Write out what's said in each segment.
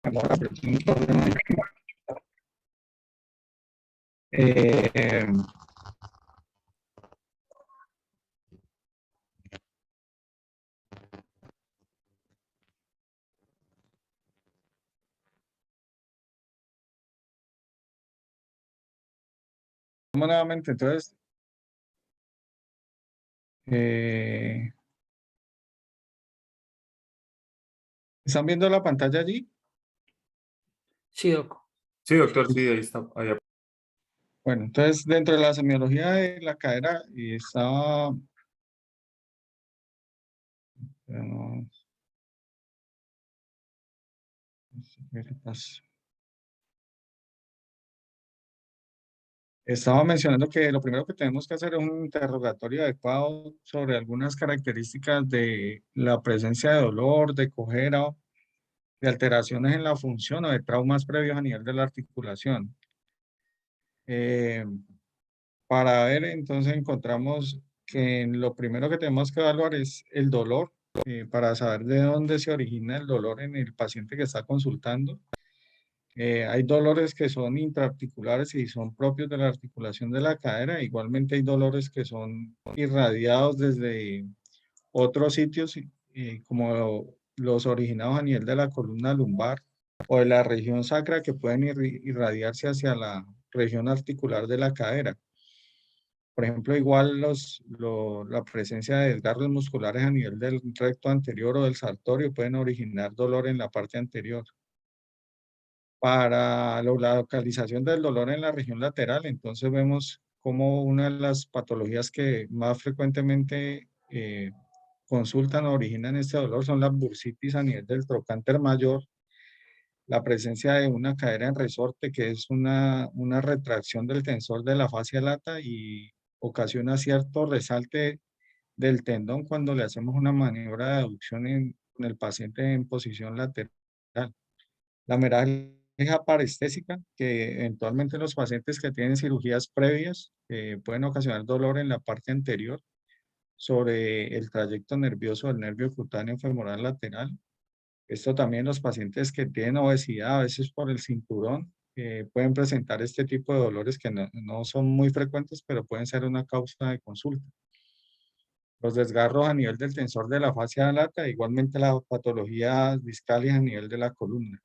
Ahora, pero tiene un problema de eh, nuevamente, entonces, eh, ¿están viendo la pantalla allí? Sí, doc. Sí, doctor, sí, ahí está. Bueno, entonces, dentro de la semiología de la cadera estaba, no sé qué le pasa. Estaba mencionando que lo primero que tenemos que hacer es un interrogatorio adecuado sobre algunas características de la presencia de dolor, de cojera, de alteraciones en la función o de traumas previos a nivel de la articulación. Eh, para ver, entonces encontramos que lo primero que tenemos que evaluar es el dolor, para saber de dónde se origina el dolor en el paciente que está consultando. Hay dolores que son intraarticulares y son propios de la articulación de la cadera. Igualmente hay dolores que son irradiados desde otros sitios, como los originados a nivel de la columna lumbar o de la región sacra, que pueden irradiarse hacia la región articular de la cadera. Por ejemplo, igual la presencia de desgarros musculares a nivel del recto anterior o del sartorio pueden originar dolor en la parte anterior. Para la localización del dolor en la región lateral, entonces vemos como una de las patologías que más frecuentemente consultan o originan este dolor son las bursitis a nivel del trocánter mayor, la presencia de una cadera en resorte, que es una retracción del tensor de la fascia lata y ocasiona cierto resalte del tendón cuando le hacemos una maniobra de aducción en el paciente en posición lateral. La melalgia parestésica, que eventualmente los pacientes que tienen cirugías previas pueden ocasionar dolor en la parte anterior sobre el trayecto nervioso del nervio cutáneo femoral lateral. Esto también los pacientes que tienen obesidad, a veces por el cinturón, pueden presentar este tipo de dolores que no son muy frecuentes, pero pueden ser una causa de consulta. Los desgarros a nivel del tensor de la fascia lata, igualmente las patologías discales a nivel de la columna.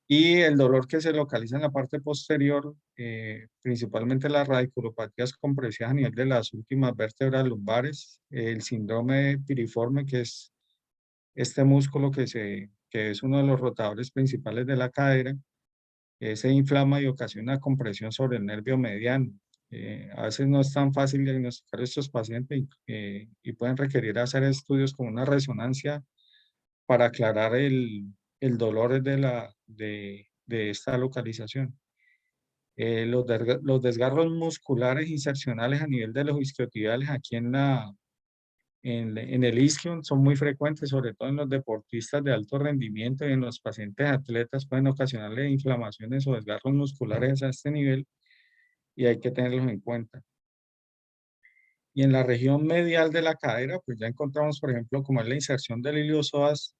Y el dolor que se localiza en la parte posterior, principalmente las radiculopatías compresivas a nivel de las últimas vértebras lumbares, el síndrome piriforme, que es este músculo que es uno de los rotadores principales de la cadera, se inflama y ocasiona compresión sobre el nervio mediano. A veces no es tan fácil diagnosticar estos pacientes y pueden requerir hacer estudios como una resonancia para aclarar el dolor de esta localización. Los desgarros musculares insercionales a nivel de los isquiotibiales aquí en el isquio son muy frecuentes, sobre todo en los deportistas de alto rendimiento y en los pacientes atletas pueden ocasionarle inflamaciones o desgarros musculares a este nivel y hay que tenerlos en cuenta. Y en la región medial de la cadera, pues ya encontramos, por ejemplo, como es la inserción del iliopsoas.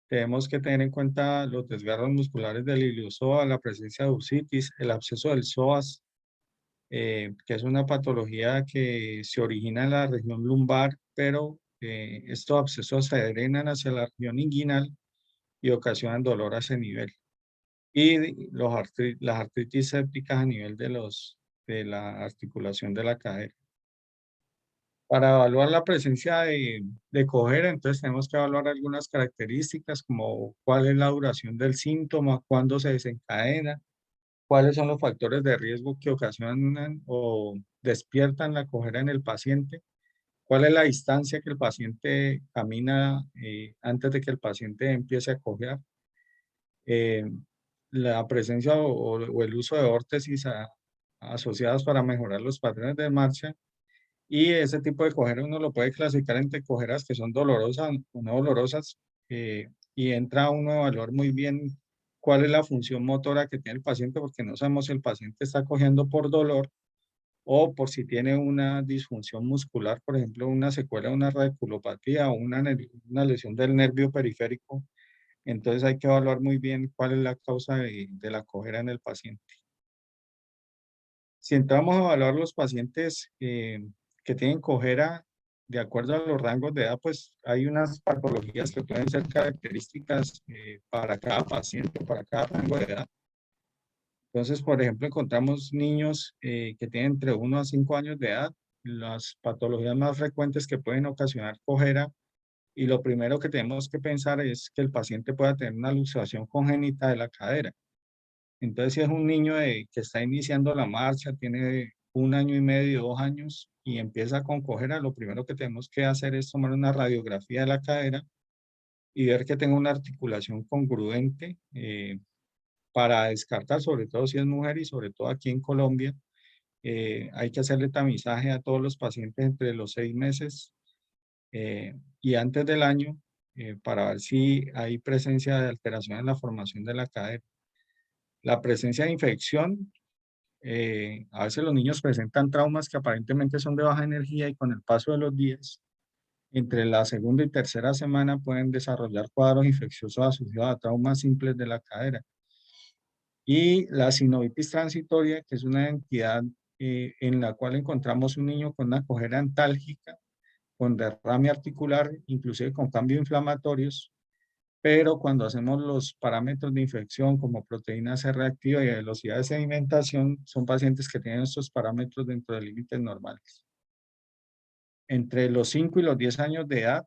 Tenemos que tener en cuenta los desgarros musculares del iliopsoas, la presencia de bursitis, el absceso del psoas, que es una patología que se origina en la región lumbar, pero estos abscesos se drenan hacia la región inguinal y ocasionan dolor a ese nivel. Y las artritis sépticas a nivel de la articulación de la cadera. Para evaluar la presencia de cojera, entonces tenemos que evaluar algunas características como cuál es la duración del síntoma, cuándo se desencadena, cuáles son los factores de riesgo que ocasionan o despiertan la cojera en el paciente, cuál es la distancia que el paciente camina antes de que el paciente empiece a cojear, eh, la presencia o el uso de órtesis asociadas para mejorar los patrones de marcha. Y ese tipo de cojeras uno lo puede clasificar entre cojeras que son dolorosas o no dolorosas, y entra uno a evaluar muy bien cuál es la función motora que tiene el paciente, porque no sabemos si el paciente está cogiendo por dolor o por si tiene una disfunción muscular, por ejemplo, una secuela de una radiculopatía o una lesión del nervio periférico Entonces hay que evaluar muy bien cuál es la causa de la cojera en el paciente. Si entramos a evaluar los pacientes que tienen cojera, de acuerdo a los rangos de edad, pues hay unas patologías que pueden ser características para cada paciente, para cada rango de edad. Entonces, por ejemplo, encontramos niños que tienen entre 1 a 5 años de edad. Las patologías más frecuentes que pueden ocasionar cojera, y lo primero que tenemos que pensar es que el paciente pueda tener una luxación congénita de la cadera. Entonces, si es un niño que está iniciando la marcha, tiene 1 año y medio, 2 años, y empieza con cojera, lo primero que tenemos que hacer es tomar una radiografía de la cadera y ver que tenga una articulación congruente para descartar, sobre todo si es mujer y sobre todo aquí en Colombia, hay que hacerle tamizaje a todos los pacientes entre los 6 meses y antes del año para ver si hay presencia de alteración en la formación de la cadera. La presencia de infección, a veces los niños presentan traumas que aparentemente son de baja energía y con el paso de los días, entre la segunda y tercera semana pueden desarrollar cuadros infecciosos asociados a traumas simples de la cadera. Y la sinovitis transitoria, que es una entidad en la cual encontramos un niño con una cojera antálgica, con derrame articular, inclusive con cambios inflamatorios, pero cuando hacemos los parámetros de infección como proteína C reactiva y velocidad de sedimentación, son pacientes que tienen estos parámetros dentro de límites normales. Entre los 5 y los 10 años de edad,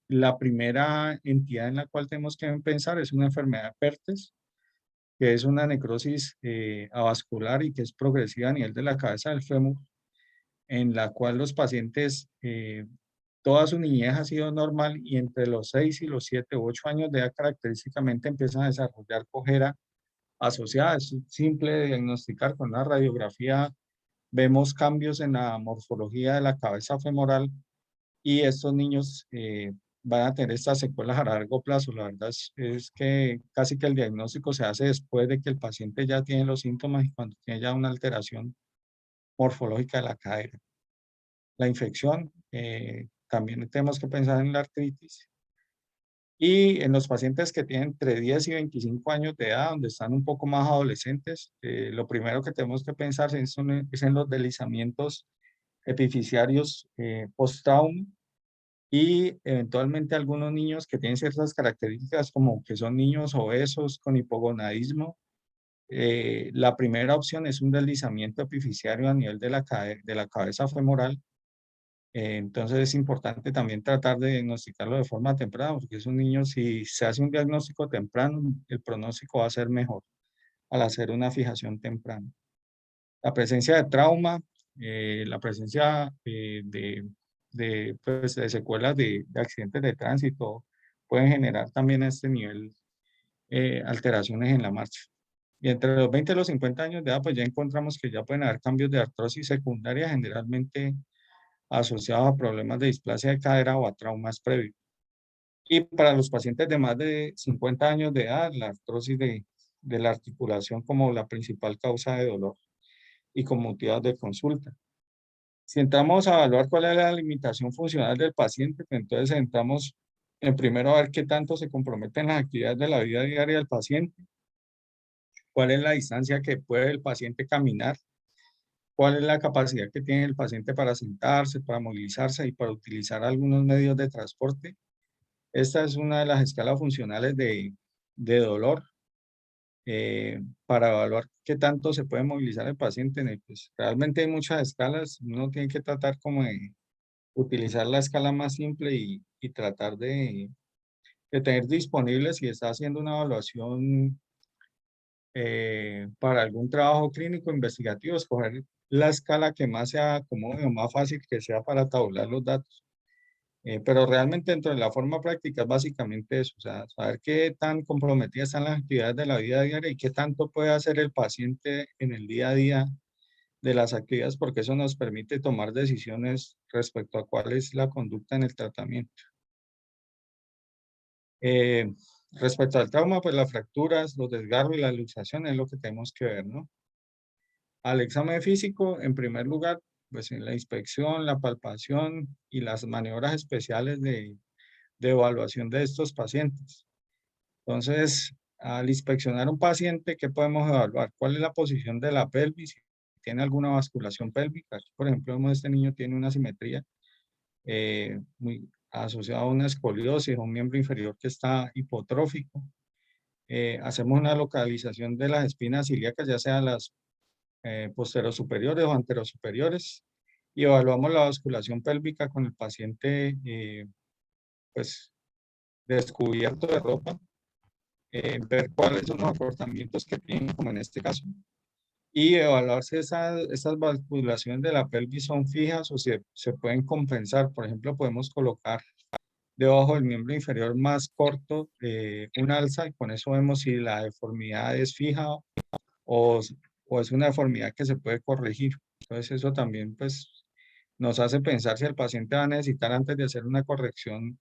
la primera entidad en la cual tenemos que pensar es una enfermedad de Pertes, que es una necrosis avascular y que es progresiva a nivel de la cabeza del fémur, en la cual los pacientes, toda su niñez ha sido normal y entre los 6 y los 7 u 8 años de edad característicamente empiezan a desarrollar cojera asociada. Es simple de diagnosticar con una radiografía, vemos cambios en la morfología de la cabeza femoral y estos niños van a tener estas secuelas a largo plazo. La verdad es que casi que el diagnóstico se hace después de que el paciente ya tiene los síntomas y cuando tiene ya una alteración morfológica de la cadera. La infección, también tenemos que pensar en la artritis. Y en los pacientes que tienen entre 10 y 25 años de edad, donde están un poco más adolescentes, lo primero que tenemos que pensar es en los deslizamientos epifisiarios post-trauma y eventualmente algunos niños que tienen ciertas características como que son niños obesos con hipogonadismo. La primera opción es un deslizamiento epifisiario a nivel de la cabeza femoral. Entonces es importante también tratar de diagnosticarlo de forma temprana, porque esos niños, si se hace un diagnóstico temprano, el pronóstico va a ser mejor al hacer una fijación temprana. La presencia de trauma, la presencia pues, de secuelas de accidentes de tránsito pueden generar también a este nivel alteraciones en la marcha. Y entre los 20 y los 50 años de edad, pues ya encontramos que ya pueden haber cambios de artrosis secundaria, generalmente asociados a problemas de displasia de cadera o a traumas previos. Y para los pacientes de más de 50 años de edad, la artrosis de la articulación como la principal causa de dolor y con motivos de consulta. Si entramos a evaluar cuál es la limitación funcional del paciente, pues entonces entramos en primero a ver qué tanto se comprometen las actividades de la vida diaria del paciente, cuál es la distancia que puede el paciente caminar, cuál es la capacidad que tiene el paciente para sentarse, para movilizarse y para utilizar algunos medios de transporte. Esta es una de las escalas funcionales de dolor para evaluar qué tanto se puede movilizar el paciente. Pues, realmente hay muchas escalas, uno tiene que tratar como de utilizar la escala más simple y tratar de tener disponible si está haciendo una evaluación para algún trabajo clínico investigativo, escoger la escala que más sea acomode o más fácil que sea para tabular los datos. Pero realmente dentro de la forma práctica es básicamente eso, o sea, saber qué tan comprometidas están las actividades de la vida diaria y qué tanto puede hacer el paciente en el día a día de las actividades, porque eso nos permite tomar decisiones respecto a cuál es la conducta en el tratamiento. Respecto al trauma, pues las fracturas, los desgarros y la luxación es lo que tenemos que ver, ¿no? Al examen físico, en primer lugar, pues en la inspección, la palpación y las maniobras especiales de evaluación de estos pacientes. Entonces, al inspeccionar un paciente, ¿qué podemos evaluar? ¿Cuál es la posición de la pelvis? Si tiene alguna basculación pélvica. Aquí, por ejemplo, vemos este niño tiene una simetría muy asociada a una escoliosis, a un miembro inferior que está hipotrófico. Hacemos una localización de las espinas ilíacas, ya sea las posterosuperiores o anterosuperiores, y evaluamos la basculación pélvica con el paciente pues descubierto de ropa, ver cuáles son los acortamientos que tienen, como en este caso, y evaluar si esas basculaciones de la pelvis son fijas o si se pueden compensar. Por ejemplo, podemos colocar debajo del miembro inferior más corto un alza, y con eso vemos si la deformidad es fija o, o es una deformidad que se puede corregir. Entonces eso también pues nos hace pensar si el paciente va a necesitar, antes de hacer una corrección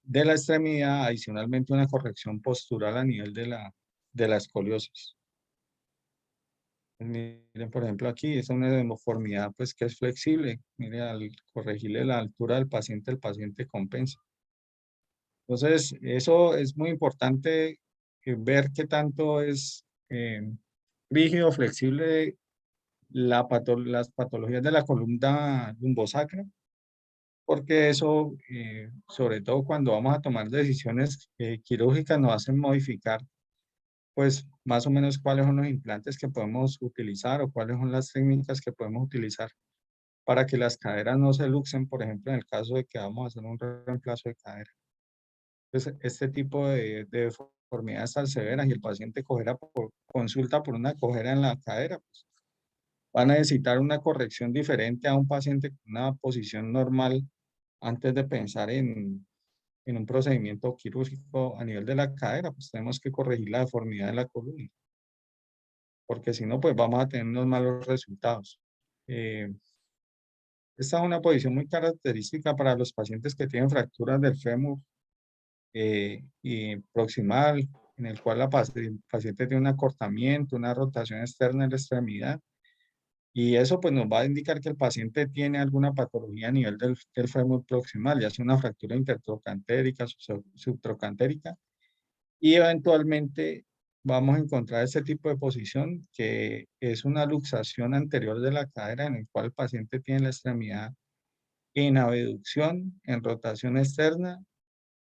de la extremidad, adicionalmente una corrección postural a nivel de la escoliosis. Pues miren, por ejemplo, aquí es una deformidad pues que es flexible. Mire, al corregirle la altura del paciente, el paciente compensa. Entonces, eso es muy importante, ver qué tanto es rígido, flexible las patologías de la columna lumbosacra, porque eso, sobre todo cuando vamos a tomar decisiones quirúrgicas, nos hacen modificar, pues, más o menos cuáles son los implantes que podemos utilizar o cuáles son las técnicas que podemos utilizar para que las caderas no se luxen, por ejemplo, en el caso de que vamos a hacer un reemplazo de cadera. Entonces, este tipo de deformidades tan severas y el paciente consulta por una cojera en la cadera, pues, va a necesitar una corrección diferente a un paciente con una posición normal antes de pensar en un procedimiento quirúrgico a nivel de la cadera. Pues tenemos que corregir la deformidad de la columna, porque si no, pues vamos a tener unos malos resultados. Esta es una posición muy característica para los pacientes que tienen fracturas del fémur y proximal, en el cual el paciente tiene un acortamiento, una rotación externa en la extremidad, y eso pues nos va a indicar que el paciente tiene alguna patología a nivel del fémur proximal, ya sea una fractura intertrocantérica, subtrocantérica, y eventualmente vamos a encontrar este tipo de posición que es una luxación anterior de la cadera, en el cual el paciente tiene la extremidad en abducción, en rotación externa,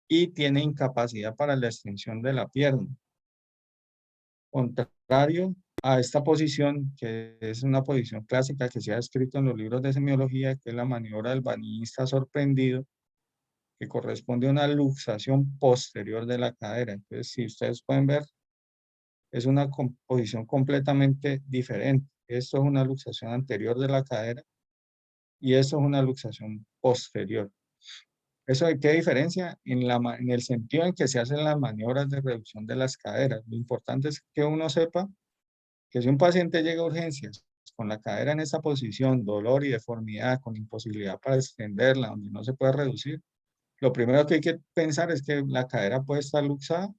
y tiene incapacidad para la extensión de la pierna. Contrario a esta posición, que es una posición clásica que se ha escrito en los libros de semiología, que es la maniobra del banista sorprendido, que corresponde a una luxación posterior de la cadera. Entonces, si ustedes pueden ver, es una posición completamente diferente. Esto es una luxación anterior de la cadera y esto es una luxación posterior. ¿Eso de qué diferencia? En el sentido en que se hacen las maniobras de reducción de las caderas. Lo importante es que uno sepa que si un paciente llega a urgencias con la cadera en esa posición, dolor y deformidad, con imposibilidad para extenderla, donde no se puede reducir, lo primero que hay que pensar es que la cadera puede estar luxada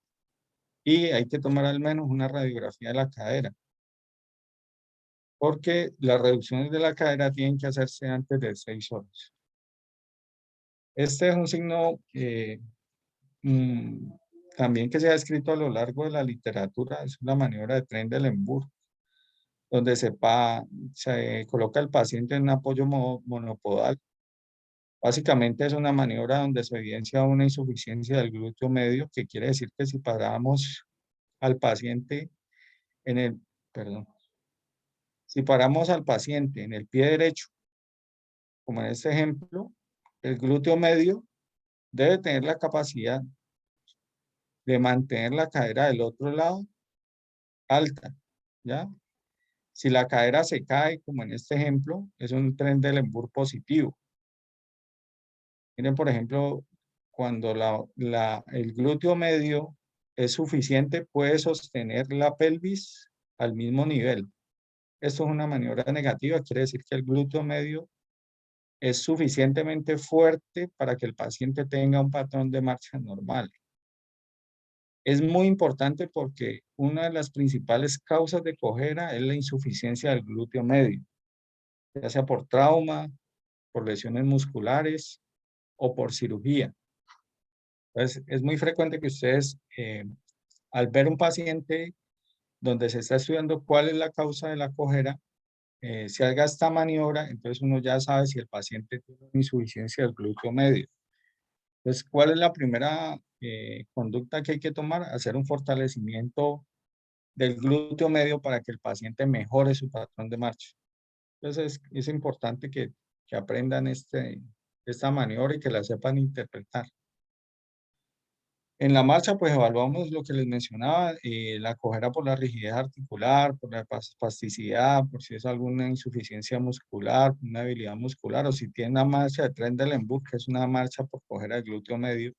y hay que tomar al menos una radiografía de la cadera, porque las reducciones de la cadera tienen que hacerse antes de 6 horas. Este es un signo mm, también que se ha escrito a lo largo de la literatura, es una maniobra de Trendelenburg, donde se coloca el paciente en un apoyo monopodal. Básicamente es una maniobra donde se evidencia una insuficiencia del glúteo medio, que quiere decir que si paramos al paciente en el, perdón, si paramos al paciente en el pie derecho, como en este ejemplo, el glúteo medio debe tener la capacidad de mantener la cadera del otro lado alta, ¿ya? Si la cadera se cae, como en este ejemplo, es un Trendelenburg positivo. Miren, por ejemplo, cuando el glúteo medio es suficiente, puede sostener la pelvis al mismo nivel. Esto es una maniobra negativa, quiere decir que el glúteo medio es suficientemente fuerte para que el paciente tenga un patrón de marcha normal. Es muy importante porque una de las principales causas de cojera es la insuficiencia del glúteo medio, ya sea por trauma, por lesiones musculares o por cirugía. Entonces, es muy frecuente que ustedes al ver un paciente donde se está estudiando cuál es la causa de la cojera, si haga esta maniobra, entonces uno ya sabe si el paciente tiene una insuficiencia del glúteo medio. Entonces, ¿cuál es la primera conducta que hay que tomar? Hacer un fortalecimiento del glúteo medio para que el paciente mejore su patrón de marcha. Entonces, es importante que aprendan esta maniobra y que la sepan interpretar. En la marcha, pues evaluamos lo que les mencionaba, la cojera por la rigidez articular, por la espasticidad, por si es alguna insuficiencia muscular, una debilidad muscular, o si tiene una marcha de Trendelenburg, que es una marcha por cojera del glúteo medio,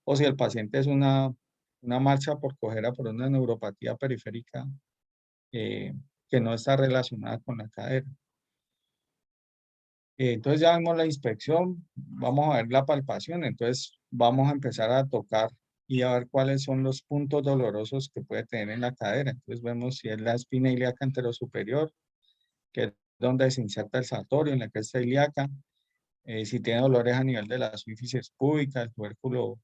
o si el paciente es una marcha por cojera por una neuropatía periférica que no está relacionada con la cadera. Entonces ya vemos la inspección, vamos a ver la palpación, entonces vamos a empezar a tocar y a ver cuáles son los puntos dolorosos que puede tener en la cadera. Entonces vemos si es la espina ilíaca anterosuperior, que es donde se inserta el sartorio en la cresta ilíaca, si tiene dolores a nivel de la sínfisis púbica, el tubérculo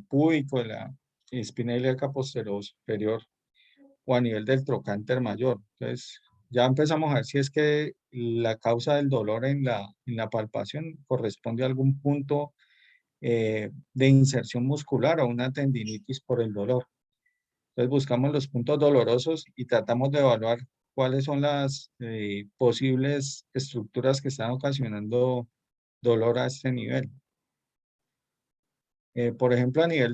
púbico, la espina ilíaca posterior superior o a nivel del trocánter mayor. Entonces, ya empezamos a ver si es que la causa del dolor en la palpación corresponde a algún punto de inserción muscular o una tendinitis por el dolor. Entonces, buscamos los puntos dolorosos y tratamos de evaluar cuáles son las posibles estructuras que están ocasionando dolor a este nivel. Por ejemplo, a nivel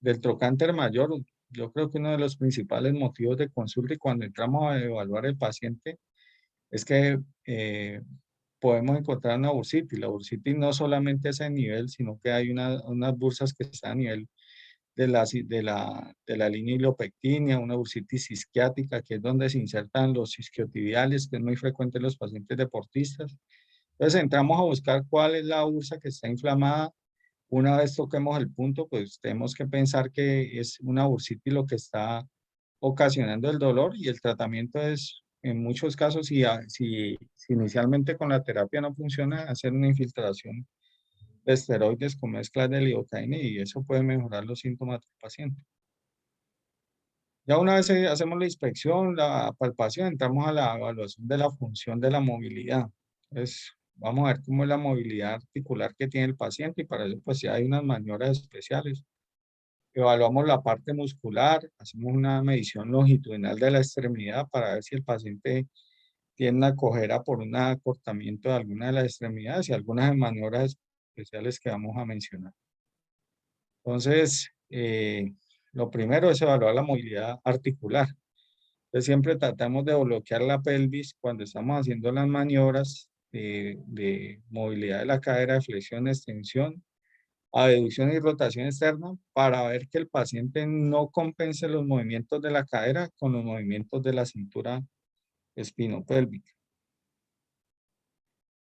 del trocánter mayor, yo creo que uno de los principales motivos de consulta y cuando entramos a evaluar el paciente es que podemos encontrar una bursitis. La bursitis no solamente es a nivel, sino que hay unas bursas que están a nivel de la línea hilopectínea, una bursitis isquiática, que es donde se insertan los isquiotibiales, que es muy frecuente en los pacientes deportistas. Entonces entramos a buscar cuál es la bursa que está inflamada. Una vez toquemos el punto, pues tenemos que pensar que es una bursitis lo que está ocasionando el dolor y el tratamiento es, en muchos casos, si inicialmente con la terapia no funciona, hacer una infiltración de esteroides con mezclas de lidocaína y eso puede mejorar los síntomas del paciente. Ya una vez hacemos la inspección, la palpación, entramos a la evaluación de la función de la movilidad. Entonces, vamos a ver cómo es la movilidad articular que tiene el paciente y para eso pues ya hay unas maniobras especiales. Evaluamos la parte muscular, hacemos una medición longitudinal de la extremidad para ver si el paciente tiene una cojera por un acortamiento de alguna de las extremidades y algunas maniobras especiales que vamos a mencionar. Entonces, lo primero es evaluar la movilidad articular. Entonces, siempre tratamos de bloquear la pelvis cuando estamos haciendo las maniobras de movilidad de la cadera, de flexión, extensión, abducción y rotación externa para ver que el paciente no compense los movimientos de la cadera con los movimientos de la cintura espinopélvica.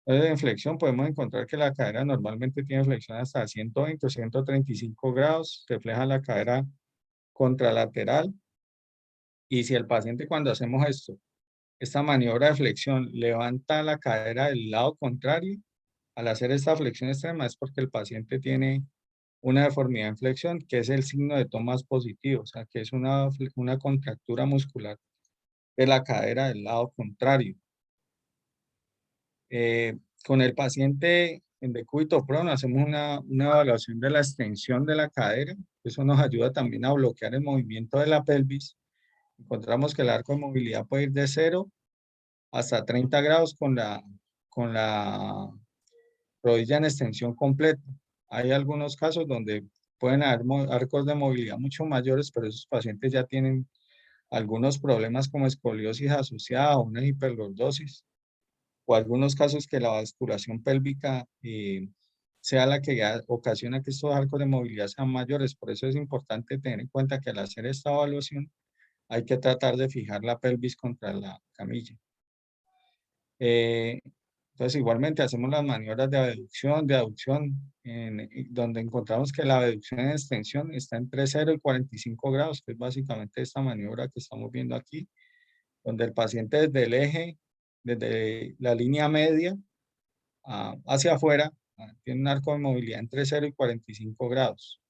Entonces, en flexión podemos encontrar que la cadera normalmente tiene flexión hasta 120 o 135 grados, refleja la cadera contralateral y si el paciente cuando hacemos esta maniobra de flexión levanta la cadera del lado contrario, al hacer esta flexión extrema es porque el paciente tiene una deformidad en flexión, que es el signo de Thomas positivo, o sea, que es una contractura muscular de la cadera del lado contrario. Con el paciente en decúbito prono hacemos una evaluación de la extensión de la cadera, eso nos ayuda también a bloquear el movimiento de la pelvis. Encontramos que el arco de movilidad puede ir de 0 hasta 30 grados con la rodilla en extensión completa. Hay algunos casos donde pueden haber arcos de movilidad mucho mayores, pero esos pacientes ya tienen algunos problemas como escoliosis asociada o una hiperlordosis, o algunos casos que la basculación pélvica sea la que ya ocasiona que estos arcos de movilidad sean mayores. Por eso es importante tener en cuenta que al hacer esta evaluación hay que tratar de fijar la pelvis contra la camilla. Entonces, igualmente hacemos las maniobras de abducción, de aducción, donde encontramos que la abducción en extensión está entre 0 y 45 grados, que es básicamente esta maniobra que estamos viendo aquí, donde el paciente desde el eje, desde la línea media hacia afuera, tiene un arco de movilidad entre 0 y 45 grados.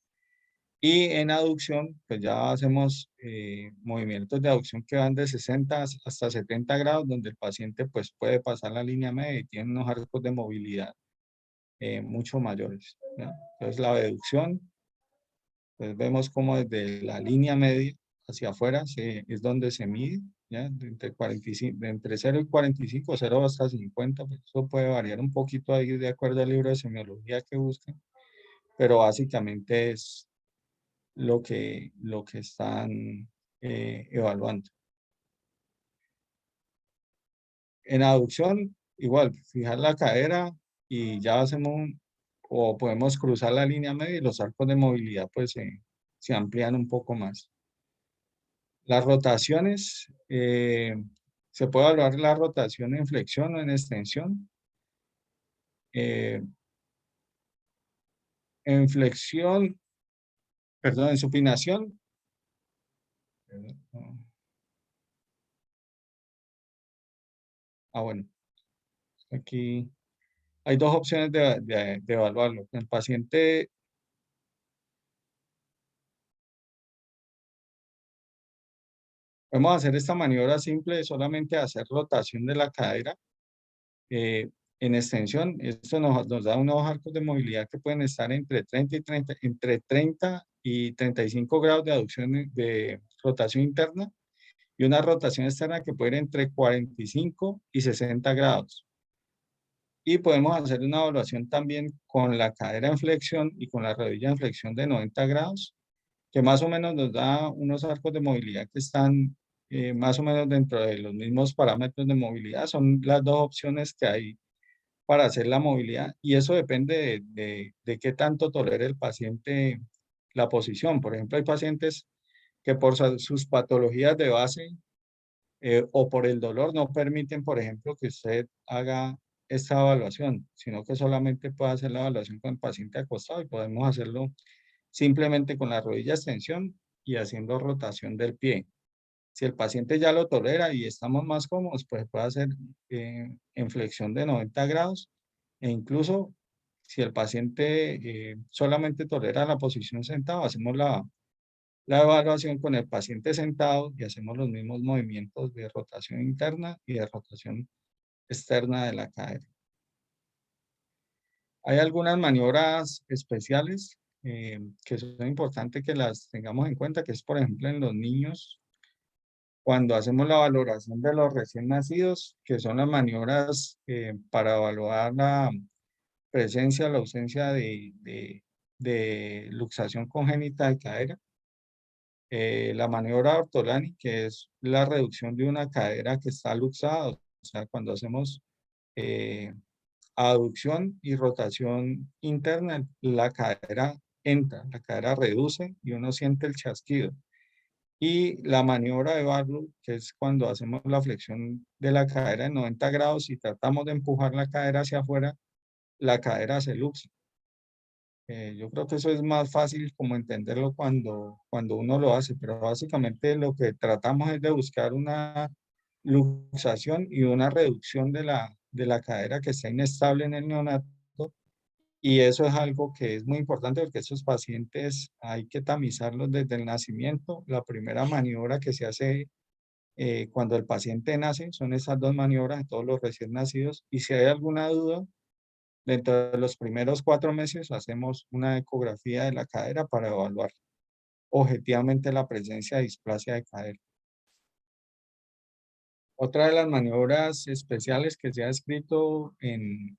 Y en aducción, pues ya hacemos movimientos de aducción que van de 60 hasta 70 grados, donde el paciente pues puede pasar la línea media y tiene unos arcos de movilidad mucho mayores, ¿ya? Entonces la abducción, pues vemos como desde la línea media hacia afuera es donde se mide, ¿ya? De entre 45, de entre 0 y 45, 0 hasta 50, pues eso puede variar un poquito ahí de acuerdo al libro de semiología que busquen, pero básicamente es lo que están evaluando. En aducción, igual, fijar la cadera y ya hacemos o podemos cruzar la línea media y los arcos de movilidad pues se amplían un poco más. Las rotaciones, se puede evaluar la rotación en flexión o en extensión. En flexión, perdón, en supinación. Bueno, aquí hay dos opciones de evaluarlo. El paciente, podemos hacer esta maniobra simple de solamente hacer rotación de la cadera en extensión. Esto nos da unos arcos de movilidad que pueden estar entre 30 y 30, entre 30 y 35 grados de aducción de rotación interna y una rotación externa que puede ir entre 45 y 60 grados. Y podemos hacer una evaluación también con la cadera en flexión y con la rodilla en flexión de 90 grados, que más o menos nos da unos arcos de movilidad que están más o menos dentro de los mismos parámetros de movilidad. Son las dos opciones que hay para hacer la movilidad y eso depende de qué tanto tolere el paciente la posición. Por ejemplo, hay pacientes que por sus patologías de base o por el dolor no permiten, por ejemplo, que usted haga esta evaluación, sino que solamente puede hacer la evaluación con el paciente acostado y podemos hacerlo simplemente con la rodilla extensión y haciendo rotación del pie. Si el paciente ya lo tolera y estamos más cómodos, pues puede hacer en flexión de 90 grados e incluso si el paciente solamente tolera la posición sentado, hacemos la evaluación con el paciente sentado y hacemos los mismos movimientos de rotación interna y de rotación externa de la cadera. Hay algunas maniobras especiales que son importantes que las tengamos en cuenta, que es por ejemplo en los niños, cuando hacemos la valoración de los recién nacidos, que son las maniobras para evaluar la presencia o la ausencia de luxación congénita de cadera. La maniobra Ortolani, que es la reducción de una cadera que está luxada, o sea, cuando hacemos aducción y rotación interna, la cadera entra, la cadera reduce y uno siente el chasquido. Y la maniobra de Barlow, que es cuando hacemos la flexión de la cadera en 90 grados y tratamos de empujar la cadera hacia afuera, la cadera se luxa. Yo creo que eso es más fácil como entenderlo cuando uno lo hace, pero básicamente lo que tratamos es de buscar una luxación y una reducción de la cadera que está inestable en el neonato. Y eso es algo que es muy importante porque estos pacientes hay que tamizarlos desde el nacimiento. La primera maniobra que se hace cuando el paciente nace son esas dos maniobras de todos los recién nacidos. Y si hay alguna duda, dentro de los primeros 4 meses hacemos una ecografía de la cadera para evaluar objetivamente la presencia de displasia de cadera. Otra de las maniobras especiales que se ha escrito en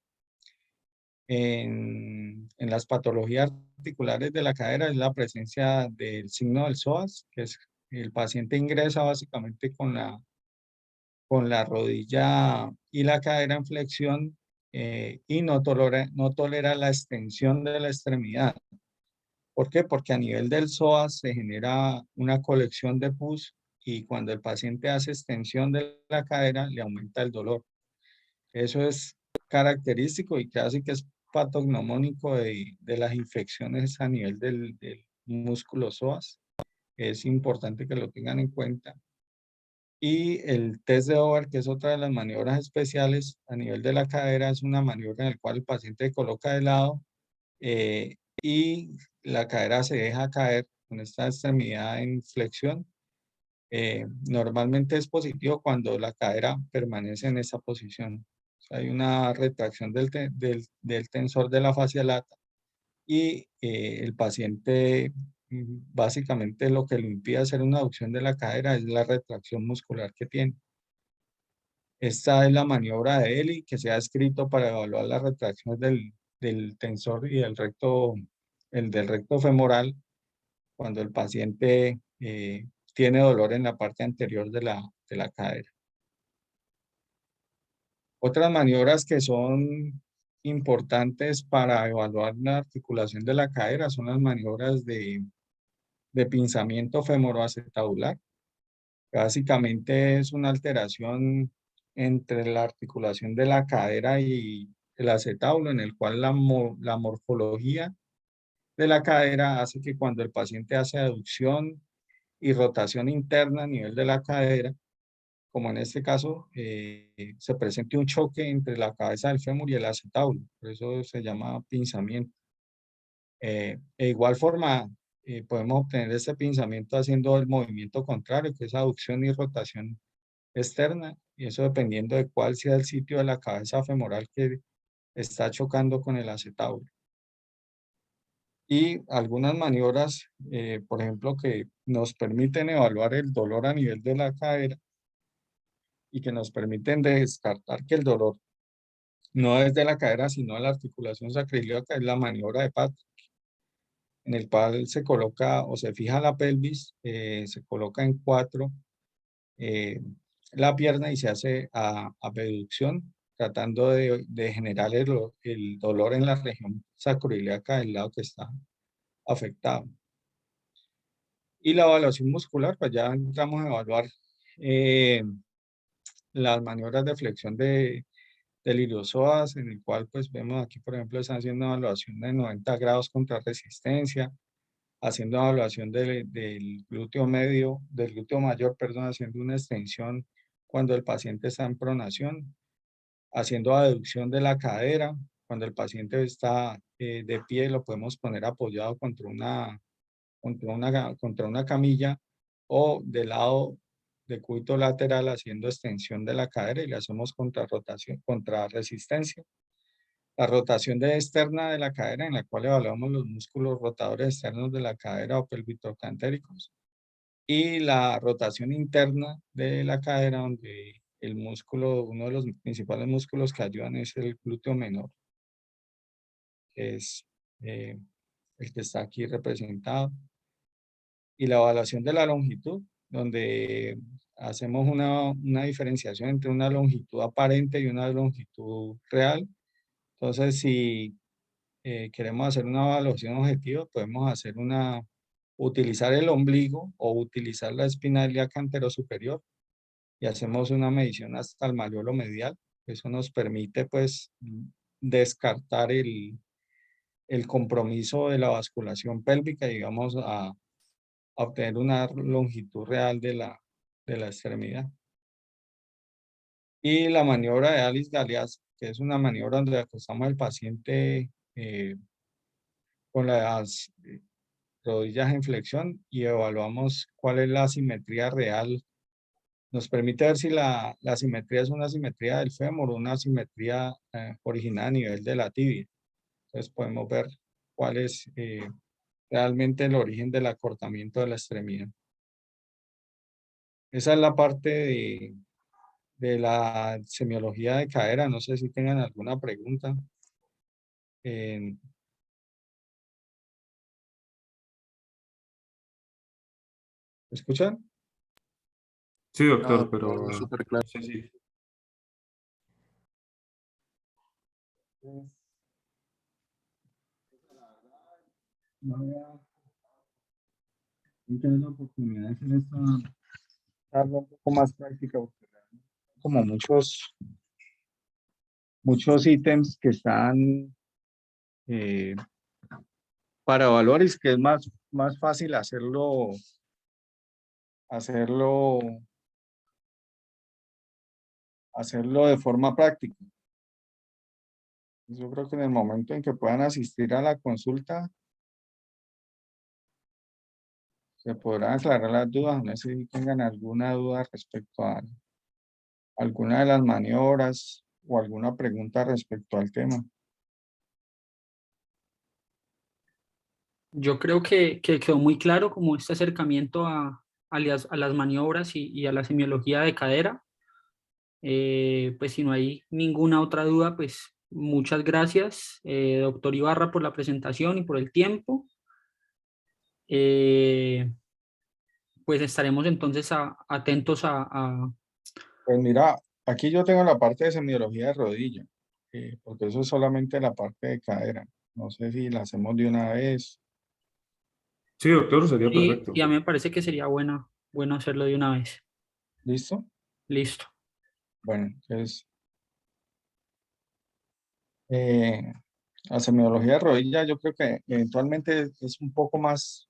las patologías articulares de la cadera es la presencia del signo del psoas, que es el paciente ingresa básicamente con la rodilla y la cadera en flexión y no tolera la extensión de la extremidad. ¿Por qué? Porque a nivel del psoas se genera una colección de pus y cuando el paciente hace extensión de la cadera le aumenta el dolor. Eso es característico y casi que es patognomónico de las infecciones a nivel del músculo psoas. Es importante que lo tengan en cuenta. Y el test de Ober, que es otra de las maniobras especiales a nivel de la cadera, es una maniobra en la cual el paciente coloca de lado y la cadera se deja caer con esta extremidad en flexión, normalmente es positivo cuando la cadera permanece en esa posición. O sea, hay una retracción del tensor de la fascia lata y el paciente básicamente lo que le impide hacer una abducción de la cadera es la retracción muscular que tiene. Esta es la maniobra de Eli que se ha escrito para evaluar las retracciones del tensor y del recto femoral cuando el paciente tiene dolor en la parte anterior de la cadera. Otras maniobras que son importantes para evaluar la articulación de la cadera son las maniobras de pinzamiento femoroacetabular. Básicamente es una alteración entre la articulación de la cadera y el acetábulo, en el cual la morfología de la cadera hace que cuando el paciente hace aducción y rotación interna a nivel de la cadera, como en este caso, se presente un choque entre la cabeza del fémur y el acetábulo. Por eso se llama pinzamiento. De igual forma, podemos obtener este pinzamiento haciendo el movimiento contrario, que es aducción y rotación externa, y eso dependiendo de cuál sea el sitio de la cabeza femoral que está chocando con el acetábulo. Y algunas maniobras, por ejemplo, que nos permiten evaluar el dolor a nivel de la cadera y que nos permiten descartar que el dolor no es de la cadera, sino de la articulación sacroiliaca, es la maniobra de Patrick, en el cual se coloca o se fija la pelvis, se coloca en 4 la pierna y se hace abducción, tratando de generar el dolor en la región sacroiliaca del lado que está afectado. Y la evaluación muscular, pues ya entramos a evaluar las maniobras de flexión del iliopsoas, en el cual pues vemos aquí, por ejemplo, están haciendo una evaluación de 90 grados contra resistencia, haciendo evaluación del glúteo medio, del glúteo mayor, perdón, haciendo una extensión cuando el paciente está en pronación, haciendo aducción de la cadera, cuando el paciente está de pie, lo podemos poner apoyado contra una camilla o del lado de cúbito lateral haciendo extensión de la cadera y le hacemos contra resistencia. La rotación externa de la cadera, en la cual evaluamos los músculos rotadores externos de la cadera o pelvitorocantéricos. Y la rotación interna de la cadera, donde el músculo, uno de los principales músculos que ayudan es el glúteo menor, que es el que está aquí representado. Y la evaluación de la longitud, donde hacemos una diferenciación entre una longitud aparente y una longitud real. Entonces, si queremos hacer una evaluación objetiva, podemos utilizar el ombligo o utilizar la espina ilíaca anterosuperior y hacemos una medición hasta el malleolo medial. Eso nos permite, pues, descartar el compromiso de la basculación pélvica, digamos, a obtener una longitud real de la extremidad. Y la maniobra de Alice Galeazzi, que es una maniobra donde acostamos al paciente con las rodillas en flexión y evaluamos cuál es la simetría real. Nos permite ver si la simetría es una simetría del fémur o una simetría originada a nivel de la tibia. Entonces podemos ver cuál es realmente el origen del acortamiento de la extremidad. Esa es la parte de la semiología de cadera. No sé si tengan alguna pregunta. ¿Me escuchan? Sí, doctor, No, pero todo súper claro. no sé si. No había tenido la oportunidad de hacer esta charla un poco más práctica, porque realmente hay como muchos ítems que están para evaluar, y es que es más fácil hacerlo de forma práctica. Yo creo que en el momento en que puedan asistir a la consulta, Se podrán aclarar las dudas, no sé si tengan alguna duda respecto a alguna de las maniobras o alguna pregunta respecto al tema. Yo creo que quedó muy claro como este acercamiento a las maniobras y a la semiología de cadera. Pues si no hay ninguna otra duda, pues muchas gracias, doctor Ibarra, por la presentación y por el tiempo. Eh, pues estaremos entonces atentos Pues mira, aquí yo tengo la parte de semiología de rodilla, porque eso es solamente la parte de cadera. No sé si la hacemos de una vez. Sí, doctor, sería Sí, perfecto. y a mí me parece que sería bueno hacerlo de una vez. ¿Listo? Listo. Bueno, entonces, eh, la semiología de rodilla yo creo que eventualmente es un poco más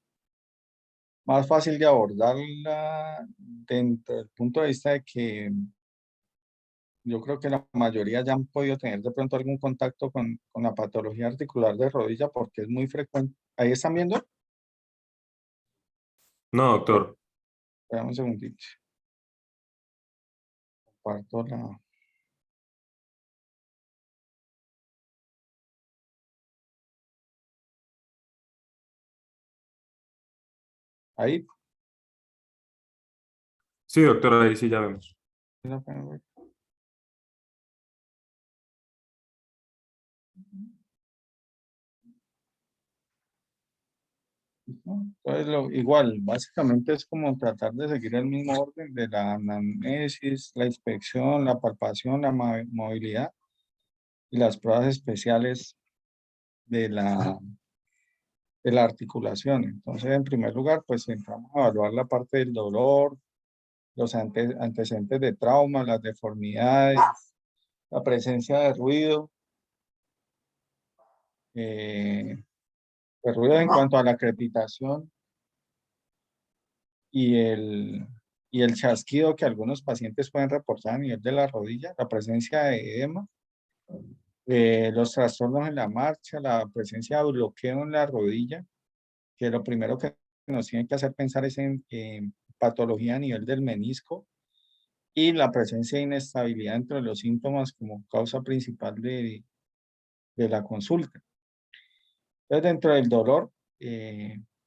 fácil de abordarla dentro del punto de vista de que yo creo que la mayoría ya han podido tener de pronto algún contacto con la patología articular de rodilla porque es muy frecuente. Ahí están viendo. No, doctor. Espera un segundito. Comparto la... Ahí. Sí, doctor, ahí sí ya vemos. Entonces, igual, básicamente es como tratar de seguir el mismo orden de la anamnesis, la inspección, la palpación, la movilidad y las pruebas especiales de la articulación. Entonces, en primer lugar, pues entramos a evaluar la parte del dolor, los antecedentes de trauma, las deformidades, la presencia eh, de ruido en cuanto a la crepitación y el chasquido que algunos pacientes pueden reportar a nivel de la rodilla, la presencia de edema, los trastornos en la marcha, la presencia de bloqueo en la rodilla, que lo primero que nos tiene que hacer pensar es en patología a nivel del menisco y la presencia de inestabilidad entre los síntomas como causa principal de la consulta. Entonces, dentro del dolor,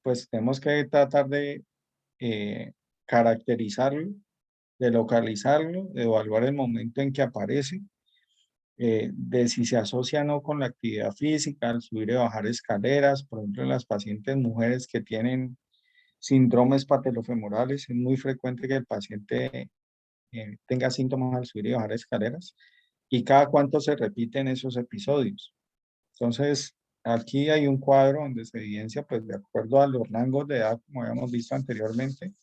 pues tenemos que tratar de eh, caracterizarlo, de localizarlo, de evaluar el momento en que aparece, de si se asocia o no con la actividad física, al subir y bajar escaleras, por ejemplo, en las pacientes mujeres que tienen síndromes patelofemorales, es muy frecuente que el paciente tenga síntomas al subir y bajar escaleras y cada cuánto se repiten esos episodios. Entonces, aquí hay un cuadro donde se evidencia, pues de acuerdo a los rangos de edad, como habíamos visto anteriormente,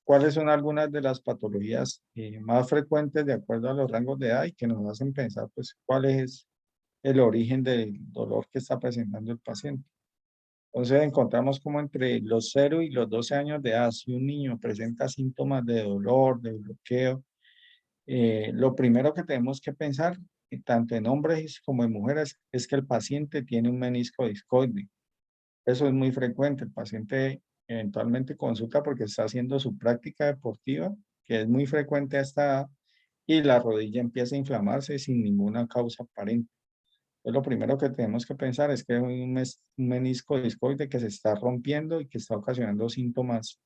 cuáles son algunas de las patologías más frecuentes de acuerdo a los rangos de edad y que nos hacen pensar, pues, cuál es el origen del dolor que está presentando el paciente. Entonces, encontramos como entre los 0 y los 12 años de edad, si un niño presenta síntomas de dolor, de bloqueo, lo primero que tenemos que pensar, tanto en hombres como en mujeres, es que el paciente tiene un menisco discoide. Eso es muy frecuente. El paciente eventualmente consulta porque está haciendo su práctica deportiva, que es muy frecuente a esta edad, y la rodilla empieza a inflamarse sin ninguna causa aparente. Entonces, lo primero que tenemos que pensar es que es un menisco discoide que se está rompiendo y que está ocasionando síntomas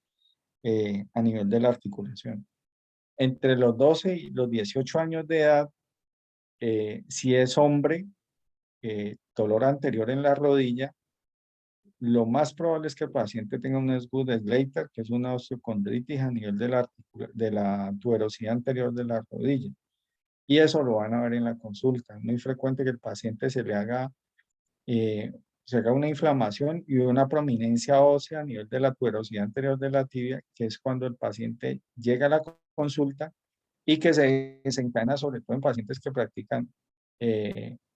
a nivel de la articulación. Entre los 12 y los 18 años de edad, si es hombre, dolor anterior en la rodilla, lo más probable es que el paciente tenga un Slater, que es una osteocondritis a nivel de la tuberosidad anterior de la rodilla. Y eso lo van a ver en la consulta. Es muy frecuente que el paciente eh, se haga una inflamación y una prominencia ósea a nivel de la tuberosidad anterior de la tibia, que es cuando el paciente llega a la consulta y que se desencadena sobre todo en pacientes que practican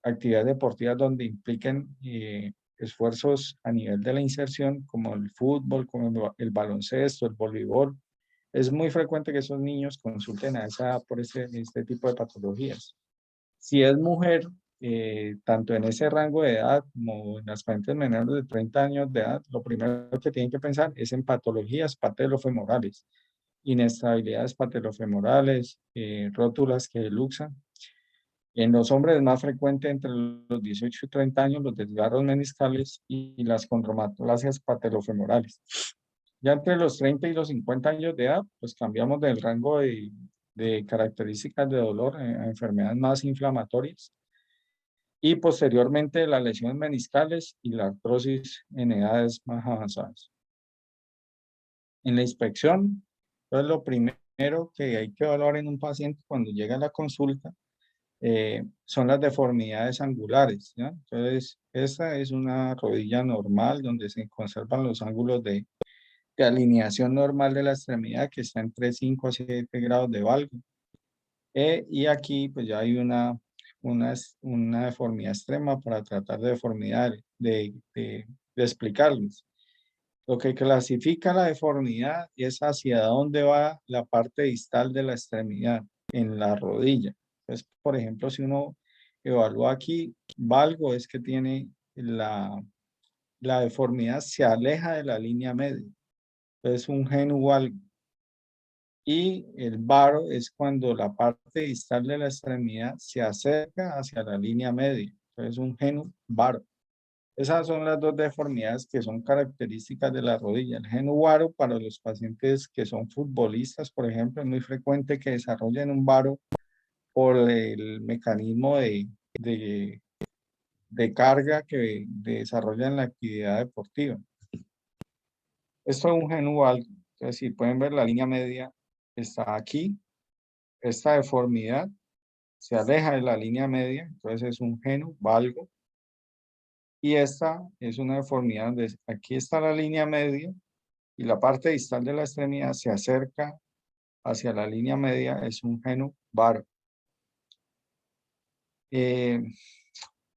actividades deportivas donde impliquen esfuerzos a nivel de la inserción, como el fútbol, como el baloncesto, el voleibol. Es muy frecuente que esos niños consulten a esa por este tipo de patologías. Si es mujer, tanto en ese rango de edad como en las pacientes menores de 30 años de edad, lo primero que tienen que pensar es en patologías patelofemorales, inestabilidades patelofemorales, rótulas que luxan. En los hombres es más frecuente entre los 18 y 30 años los desgarros meniscales y las condromatolasias patelofemorales. Ya entre los 30 y los 50 años de edad, pues cambiamos del rango de características de dolor a enfermedades más inflamatorias y posteriormente las lesiones meniscales y la artrosis en edades más avanzadas. En la inspección, pues lo primero que hay que evaluar en un paciente cuando llega a la consulta son las deformidades angulares, ¿ya? Entonces, esta es una rodilla normal donde se conservan los ángulos de alineación normal de la extremidad que está entre 5 a 7 grados de valgo. Y aquí pues ya hay una deformidad extrema para tratar de deformidad, de explicarles. Lo que clasifica la deformidad es hacia dónde va la parte distal de la extremidad, en la rodilla. Entonces, por ejemplo, si uno evalúa aquí, valgo es que tiene la deformidad se aleja de la línea media. Entonces, un genu valgo. Y el varo es cuando la parte distal de la extremidad se acerca hacia la línea media. Entonces, un genu varo. Esas son las dos deformidades que son características de la rodilla. El genu varo para los pacientes que son futbolistas, por ejemplo, es muy frecuente que desarrollen un varo por el mecanismo de carga que desarrollan en la actividad deportiva. Esto es un genu valgo. Entonces, si pueden ver, la línea media está aquí. Esta deformidad se aleja de la línea media, entonces es un genu valgo. Y esta es una deformidad donde aquí está la línea media y la parte distal de la extremidad se acerca hacia la línea media, es un genu varo.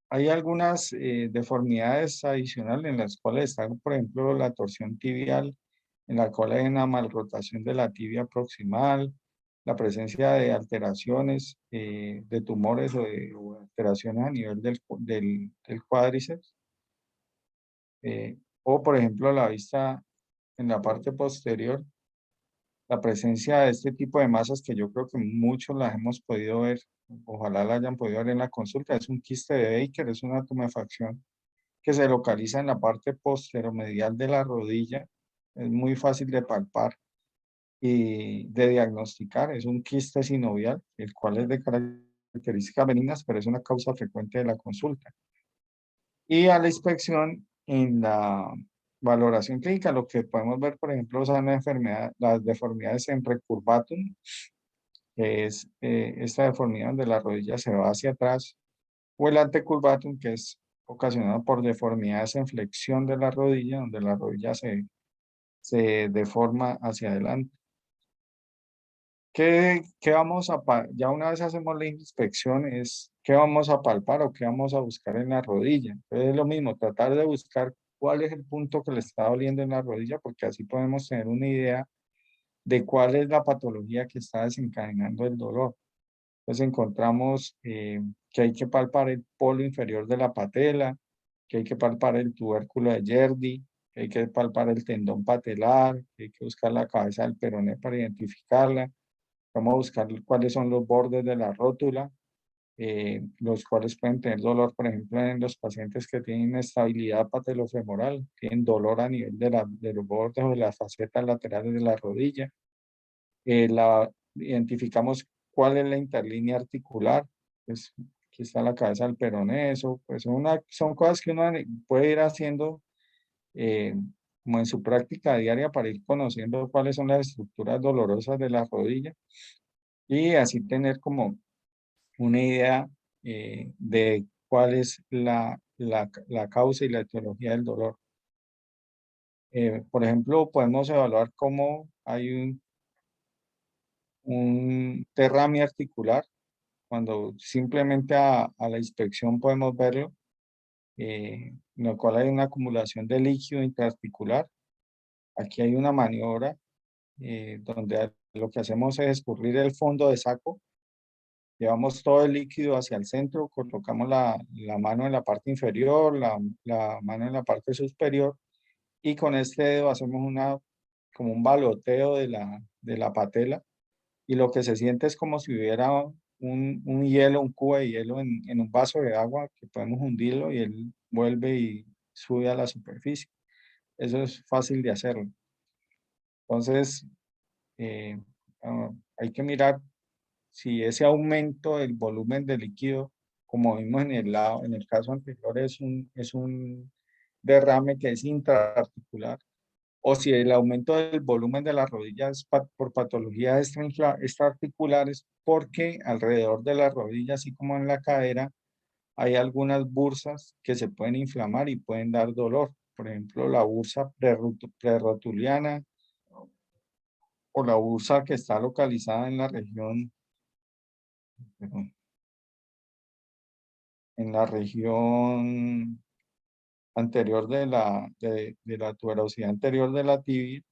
Hay algunas deformidades adicionales en las cuales está, por ejemplo, la torsión tibial, en la cual hay una malrotación de la tibia proximal, la presencia de alteraciones, de tumores o alteraciones a nivel del cuádriceps. O, por ejemplo, a la vista en la parte posterior, la presencia de este tipo de masas que yo creo que muchos las hemos podido ver, ojalá la hayan podido ver en la consulta, es un quiste de Baker, es una tumefacción que se localiza en la parte posteromedial de la rodilla, es muy fácil de palpar y de diagnosticar, es un quiste sinovial, el cual es de características benignas, pero es una causa frecuente de la consulta. Y a la inspección en la valoración clínica, lo que podemos ver, por ejemplo, son las deformidades en recurvatum, que es esta deformidad donde la rodilla se va hacia atrás, o el antecurvatum, que es ocasionado por deformidades en flexión de la rodilla, donde la rodilla se deforma hacia adelante. ¿Qué vamos ya una vez hacemos la inspección, es qué vamos a palpar o qué vamos a buscar en la rodilla? Entonces es lo mismo, tratar de buscar cuál es el punto que le está doliendo en la rodilla, porque así podemos tener una idea de cuál es la patología que está desencadenando el dolor. Entonces encontramos que hay que palpar el polo inferior de la patela, que hay que palpar el tubérculo de Yerdi, que hay que palpar el tendón patelar, que hay que buscar la cabeza del peroné para identificarla. Vamos a buscar cuáles son los bordes de la rótula, los cuales pueden tener dolor, por ejemplo, en los pacientes que tienen inestabilidad patelofemoral, tienen dolor a nivel de los bordes o de las facetas laterales de la rodilla. Identificamos cuál es la interlínea articular, pues aquí está la cabeza del peroné, eso, pues son cosas que uno puede ir haciendo eh, como en su práctica diaria para ir conociendo cuáles son las estructuras dolorosas de la rodilla y así tener como una idea de cuál es la causa y la etiología del dolor. Por ejemplo, podemos evaluar cómo hay un derrame articular, cuando simplemente a la inspección podemos verlo, en lo cual hay una acumulación de líquido intraarticular. Aquí hay una maniobra donde lo que hacemos es escurrir el fondo de saco Llevamos todo el líquido hacia el centro, colocamos la mano en la parte inferior, la mano en la parte superior, y con este dedo hacemos como un baloteo de la patela, y lo que se siente es como si hubiera un hielo, un cubo de hielo en un vaso de agua que podemos hundirlo y él vuelve y sube a la superficie. Eso es fácil de hacerlo. Entonces, eh, hay que mirar si ese aumento del volumen de líquido, como vimos en el caso anterior, es un derrame que es intraarticular, o si el aumento del volumen de las rodillas por patologías extraarticulares, porque alrededor de la rodilla, así como en la cadera, hay algunas bursas que se pueden inflamar y pueden dar dolor. Por ejemplo, la bursa prerotuliana o la bursa que está localizada en la región, perdón, en la región anterior de la tuberosidad anterior de la tibia.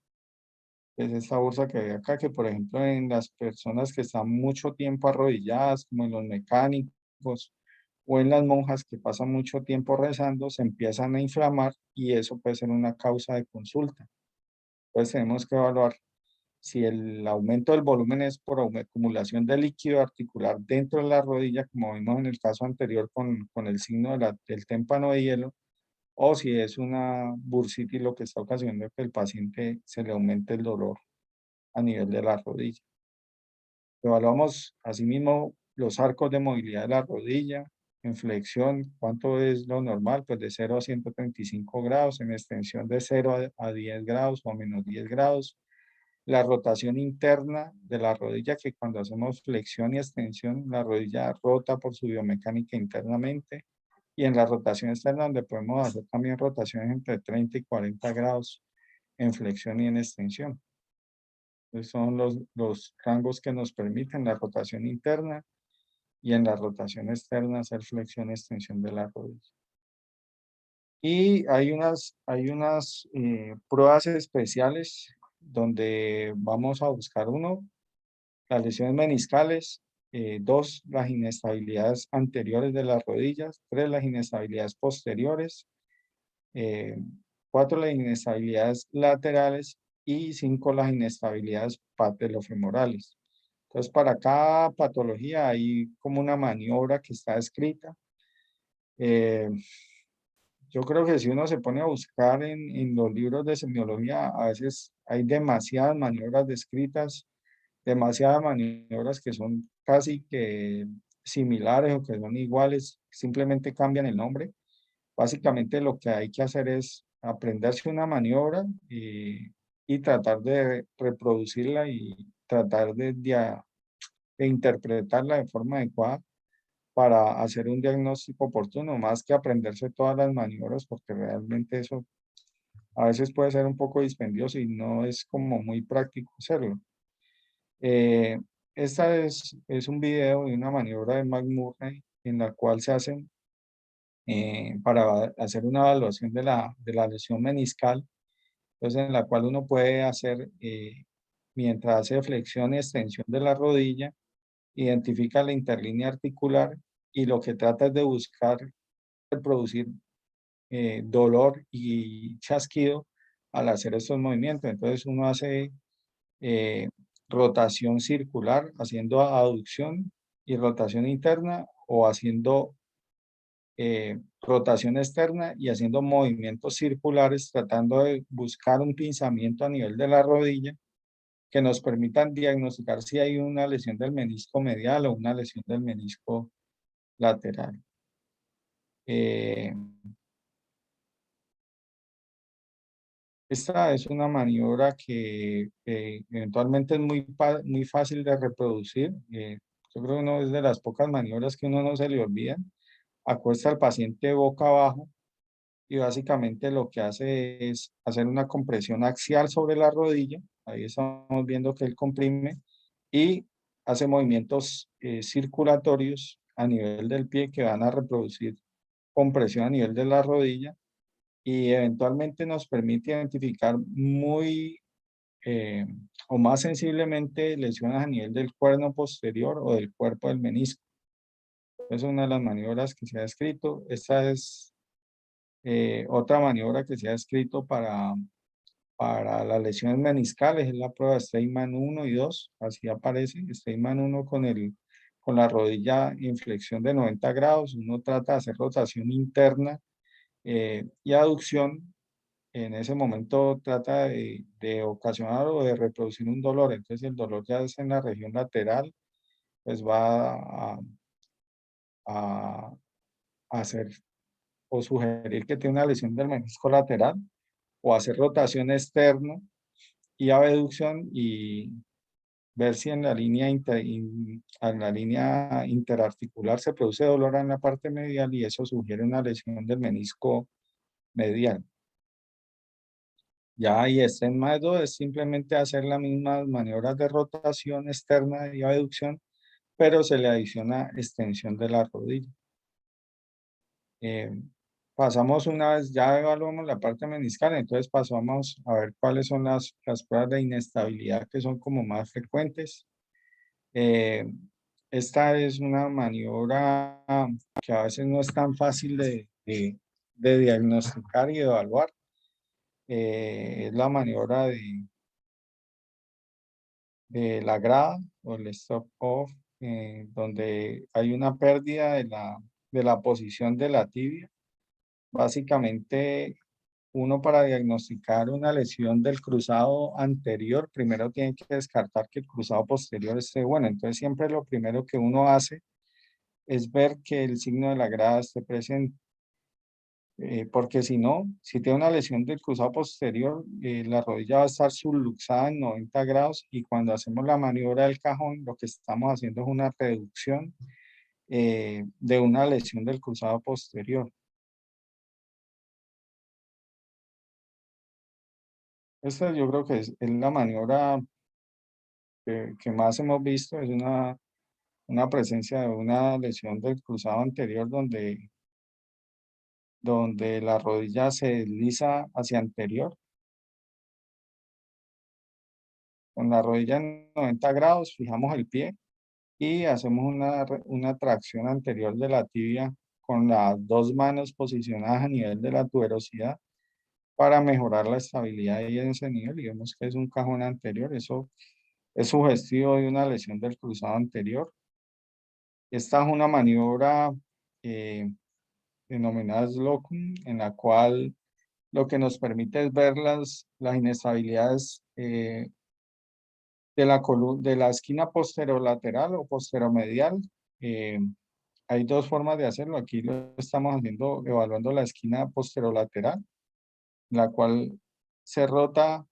Es esta bursa que hay acá, que por ejemplo en las personas que están mucho tiempo arrodilladas, como en los mecánicos o en las monjas que pasan mucho tiempo rezando, se empiezan a inflamar y eso puede ser una causa de consulta. Entonces tenemos que evaluar si el aumento del volumen es por acumulación de líquido articular dentro de la rodilla, como vimos en el caso anterior con el signo del témpano de hielo, o si es una bursitis lo que está ocasionando que el paciente se le aumente el dolor a nivel de la rodilla. Evaluamos asimismo los arcos de movilidad de la rodilla, en flexión, ¿cuánto es lo normal? Pues de 0 a 135 grados, en extensión de 0 a 10 grados o a menos 10 grados. La rotación interna de la rodilla, que cuando hacemos flexión y extensión, la rodilla rota por su biomecánica internamente. Y en la rotación externa, donde podemos hacer también rotaciones entre 30 y 40 grados en flexión y en extensión. Esos son los rangos que nos permiten la rotación interna y en la rotación externa hacer flexión y extensión de la rodilla. Y hay unas pruebas especiales donde vamos a buscar las lesiones meniscales, 2, las inestabilidades anteriores de las rodillas, 3, las inestabilidades posteriores, 4, las inestabilidades laterales y 5, las inestabilidades patelofemorales. Entonces, para cada patología hay como una maniobra que está escrita. Yo creo que si uno se pone a buscar en los libros de semiología, a veces hay demasiadas maniobras descritas, demasiadas maniobras que son casi que similares o que son iguales, simplemente cambian el nombre. Básicamente lo que hay que hacer es aprenderse una maniobra y tratar de reproducirla y tratar de interpretarla de forma adecuada para hacer un diagnóstico oportuno, más que aprenderse todas las maniobras, porque realmente eso a veces puede ser un poco dispendioso y no es como muy práctico hacerlo. Eh, Esta es un video de una maniobra de McMurray en la cual se hacen para hacer una evaluación de la lesión meniscal, entonces en la cual uno puede hacer, mientras hace flexión y extensión de la rodilla, identifica la interlínea articular y lo que trata es de buscar reproducir dolor y chasquido al hacer estos movimientos. Entonces uno hace eh, rotación circular, haciendo aducción y rotación interna o haciendo rotación externa y haciendo movimientos circulares, tratando de buscar un pinzamiento a nivel de la rodilla que nos permitan diagnosticar si hay una lesión del menisco medial o una lesión del menisco lateral. Esta es una maniobra que eventualmente es muy fácil de reproducir. Yo creo que no es de las pocas maniobras que uno no se le olvidan. Acuesta al paciente boca abajo y básicamente lo que hace es hacer una compresión axial sobre la rodilla. Ahí estamos viendo que él comprime y hace movimientos circulatorios a nivel del pie que van a reproducir compresión a nivel de la rodilla y eventualmente nos permite identificar muy o más sensiblemente lesiones a nivel del cuerno posterior o del cuerpo del menisco. Es una de las maniobras que se ha descrito. Esta es otra maniobra que se ha descrito para las lesiones meniscales, es la prueba Steinman 1 y 2, así aparece, Steinman 1 con la rodilla en flexión de 90 grados, uno trata de hacer rotación interna y aducción, en ese momento trata de ocasionar o de reproducir un dolor, entonces el dolor ya es en la región lateral, pues va a hacer o sugerir que tiene una lesión del menisco lateral, o hacer rotación externa y abducción y ver si en la línea, en la línea interarticular se produce dolor en la parte medial y eso sugiere una lesión del menisco medial. Ya ahí está en más 2, es simplemente hacer las mismas maniobras de rotación externa y abducción, pero se le adiciona extensión de la rodilla. Eh, pasamos una vez, ya evaluamos la parte meniscal, entonces pasamos a ver cuáles son las pruebas de inestabilidad que son como más frecuentes. Esta es una maniobra que a veces no es tan fácil de diagnosticar y evaluar. Es la maniobra de la grada o el stop off, donde hay una pérdida de la posición de la tibia. Básicamente, uno para diagnosticar una lesión del cruzado anterior, primero tiene que descartar que el cruzado posterior esté bueno. Entonces, siempre lo primero que uno hace es ver que el signo de la grada esté presente. Porque si no, si tiene una lesión del cruzado posterior, la rodilla va a estar subluxada en 90 grados y cuando hacemos la maniobra del cajón, lo que estamos haciendo es una reducción de una lesión del cruzado posterior. Esta yo creo que es la maniobra que más hemos visto, es una presencia de una lesión del cruzado anterior donde la rodilla se desliza hacia anterior. Con la rodilla en 90 grados, fijamos el pie y hacemos una tracción anterior de la tibia con las dos manos posicionadas a nivel de la tuberosidad para mejorar la estabilidad ahí en ese nivel. Y vemos que es un cajón anterior. Eso es sugestivo de una lesión del cruzado anterior. Esta es una maniobra denominada slocum, en la cual lo que nos permite es ver las inestabilidades de la esquina posterolateral o posteromedial. Eh, hay dos formas de hacerlo. Aquí lo estamos haciendo, evaluando la esquina posterolateral, la cual se rota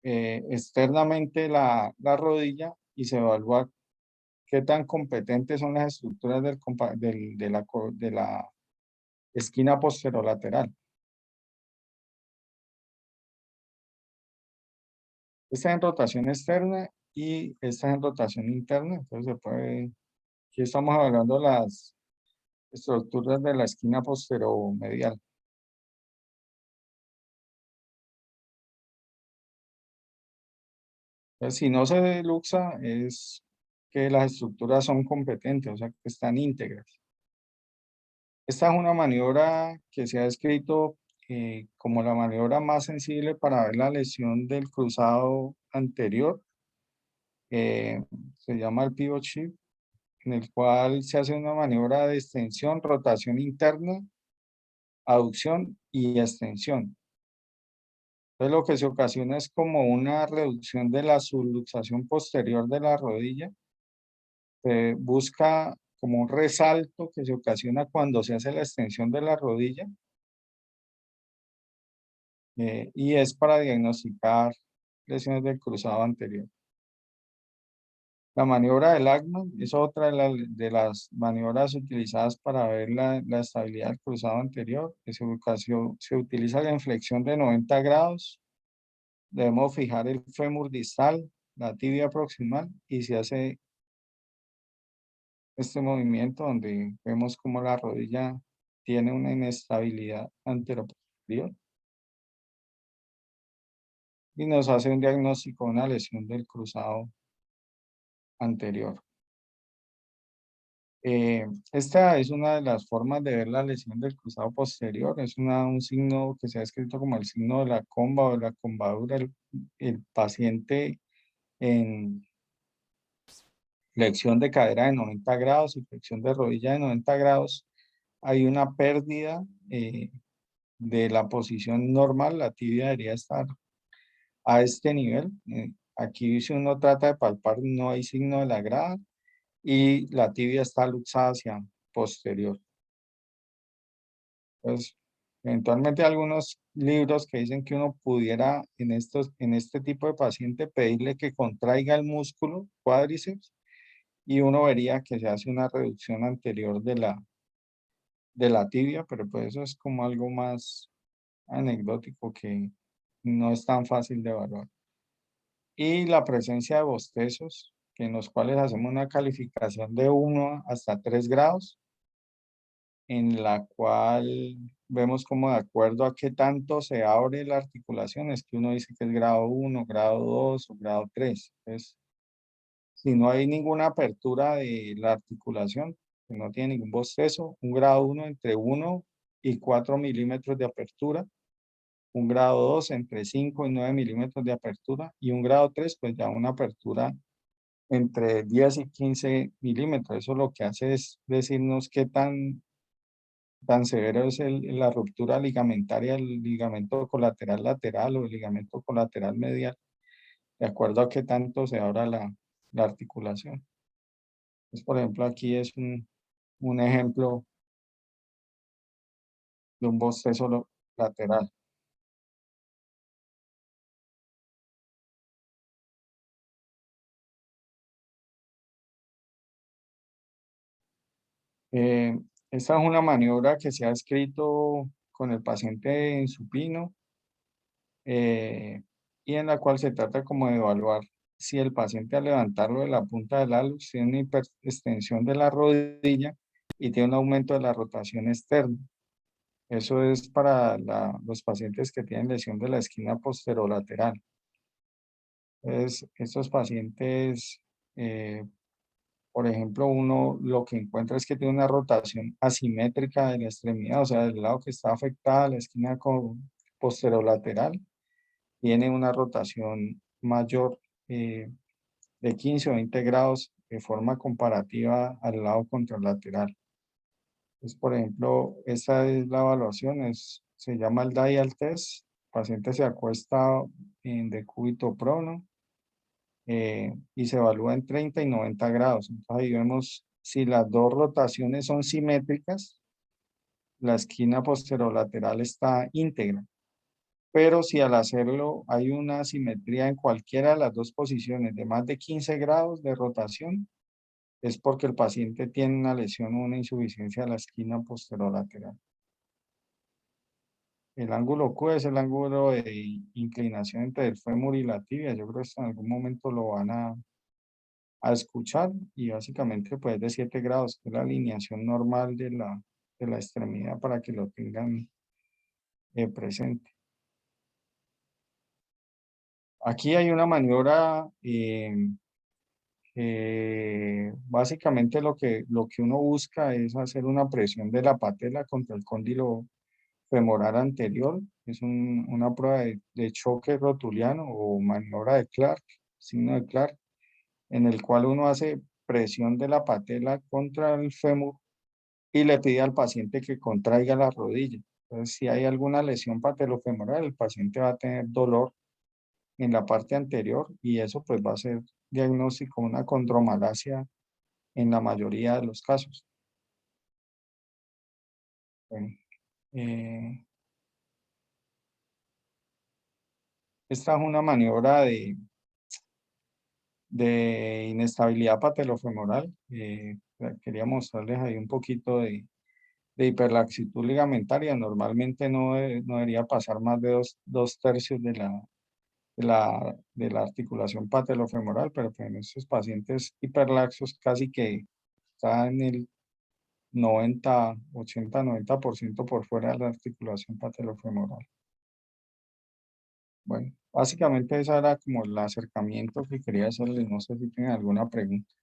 externamente la rodilla y se evalúa qué tan competentes son las estructuras de la esquina posterolateral. Esta es en rotación externa y esta es en rotación interna. Entonces aquí estamos evaluando las estructuras de la esquina posteromedial. Entonces, si no se luxa, es que las estructuras son competentes, o sea, que están íntegras. Esta es una maniobra que se ha descrito como la maniobra más sensible para ver la lesión del cruzado anterior. Se llama el pivot shift, en el cual se hace una maniobra de extensión, rotación interna, aducción y extensión. Entonces lo que se ocasiona es como una reducción de la subluxación posterior de la rodilla. Se busca como un resalto que se ocasiona cuando se hace la extensión de la rodilla y es para diagnosticar lesiones del cruzado anterior. La maniobra del Lachman es otra de las maniobras utilizadas para ver la estabilidad del cruzado anterior. Se utiliza la inflexión de 90 grados. Debemos fijar el fémur distal, la tibia proximal y se hace este movimiento donde vemos como la rodilla tiene una inestabilidad anteroposterior. y nos hace un diagnóstico de una lesión del cruzado anterior. Esta es una de las formas de ver la lesión del cruzado posterior. Es un signo que se ha escrito como el signo de la comba o de la combadura. El paciente en flexión de cadera de 90 grados y flexión de rodilla de 90 grados, hay una pérdida de la posición normal. La tibia debería estar a este nivel. Aquí si uno trata de palpar no hay signo de la grada y la tibia está luxada hacia posterior. Pues eventualmente algunos libros que dicen que uno pudiera en este tipo de paciente pedirle que contraiga el músculo cuádriceps y uno vería que se hace una reducción anterior de la tibia, pero pues eso es como algo más anecdótico que no es tan fácil de evaluar. Y la presencia de bostezos, en los cuales hacemos una calificación de 1 hasta 3 grados, en la cual vemos como de acuerdo a qué tanto se abre la articulación, es que uno dice que es grado 1, grado 2 o grado 3. Entonces, si no hay ninguna apertura de la articulación, que no tiene ningún bostezo, un grado 1 entre 1 y 4 milímetros de apertura, un grado 2 entre 5 y 9 milímetros de apertura, y un grado 3, pues ya una apertura entre 10 y 15 milímetros. Eso lo que hace es decirnos qué tan severo es la ruptura ligamentaria del ligamento colateral lateral o el ligamento colateral medial, de acuerdo a qué tanto se abra la articulación. Pues, por ejemplo, aquí es un ejemplo de un bostezo lateral. Esta es una maniobra que se ha escrito con el paciente en supino y en la cual se trata como de evaluar si el paciente al levantarlo de la punta del hallux tiene una hiperextensión de la rodilla y tiene un aumento de la rotación externa. Eso es para los pacientes que tienen lesión de la esquina posterolateral. Entonces, estos pacientes, por ejemplo, uno lo que encuentra es que tiene una rotación asimétrica de la extremidad, o sea, del lado que está afectada, la esquina posterolateral, tiene una rotación mayor de 15 o 20 grados de forma comparativa al lado contralateral. Entonces, por ejemplo, esta es la evaluación, se llama el dial test. El paciente se acuesta en decúbito prono y se evalúa en 30 y 90 grados. Entonces ahí vemos si las dos rotaciones son simétricas, la esquina posterolateral está íntegra. Pero si al hacerlo hay una simetría en cualquiera de las dos posiciones de más de 15 grados de rotación, es porque el paciente tiene una lesión o una insuficiencia de la esquina posterolateral. El ángulo Q es el ángulo de inclinación entre el fémur y la tibia. Yo creo que esto en algún momento lo van a escuchar y básicamente pues de 7 grados, que es la alineación normal de la extremidad para que lo tengan presente. Aquí hay una maniobra básicamente lo que uno busca es hacer una presión de la patela contra el cóndilo femoral anterior. Es una prueba de choque rotuliano o maniobra de Clark, signo de Clark, en el cual uno hace presión de la patela contra el fémur y le pide al paciente que contraiga la rodilla. Entonces, si hay alguna lesión patelofemoral, el paciente va a tener dolor en la parte anterior y eso pues va a ser diagnóstico una condromalacia en la mayoría de los casos. Bueno, esta es una maniobra de inestabilidad patelofemoral. Quería mostrarles ahí un poquito de hiperlaxitud ligamentaria. Normalmente no debería pasar más de dos tercios de la articulación patelofemoral, pero pues en estos pacientes hiperlaxos casi que está en el 90, 80, 90% por fuera de la articulación patelofemoral. Bueno, Básicamente esa era como el acercamiento que quería hacerle. No sé si tienen alguna pregunta.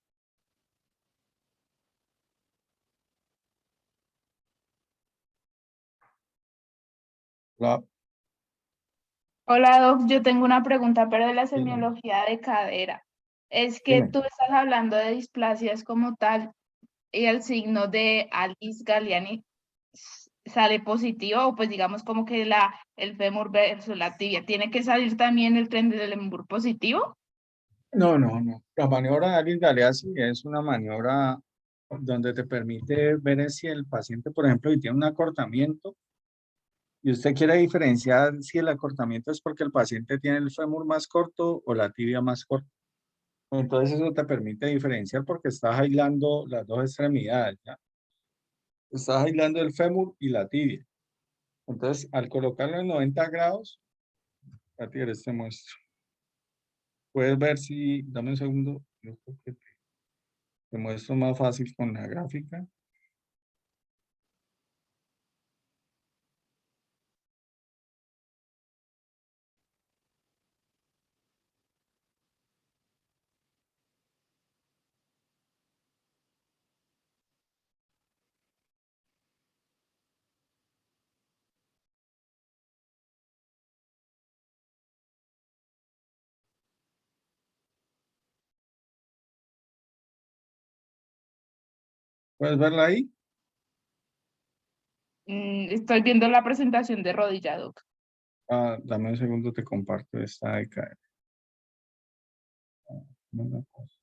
La- Hola, Doc. Yo tengo una pregunta, pero de la Dime. semiología de cadera. Es que Dime. tú estás hablando de displasias como tal y el signo de Alice Galliani sale positivo, o pues digamos como que el fémur versus la tibia. ¿Tiene que salir también el tren del Lemur positivo? No, no, no. La maniobra de Alice Galeazzi es una maniobra donde te permite ver si el paciente, por ejemplo, si tiene un acortamiento y usted quiere diferenciar si el acortamiento es porque el paciente tiene el fémur más corto o la tibia más corta. Entonces eso te permite diferenciar porque estás aislando las dos extremidades, ¿ya? Estás aislando el fémur y la tibia. Entonces, al colocarlo en 90 grados, a ti te muestro. Puedes ver si, dame un segundo, yo creo que te muestro más fácil con la gráfica. ¿Puedes verla ahí? Estoy viendo la presentación de rodilla, Doc. Ah, dame un segundo, te comparto esta de acá. Una cosa.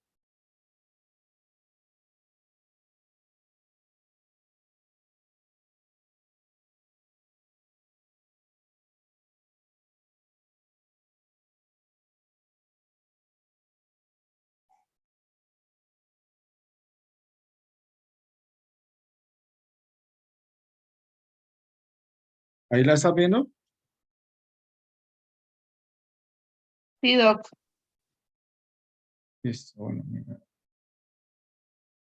¿Ahí la estás viendo? Sí, Doc. Listo, bueno, mira.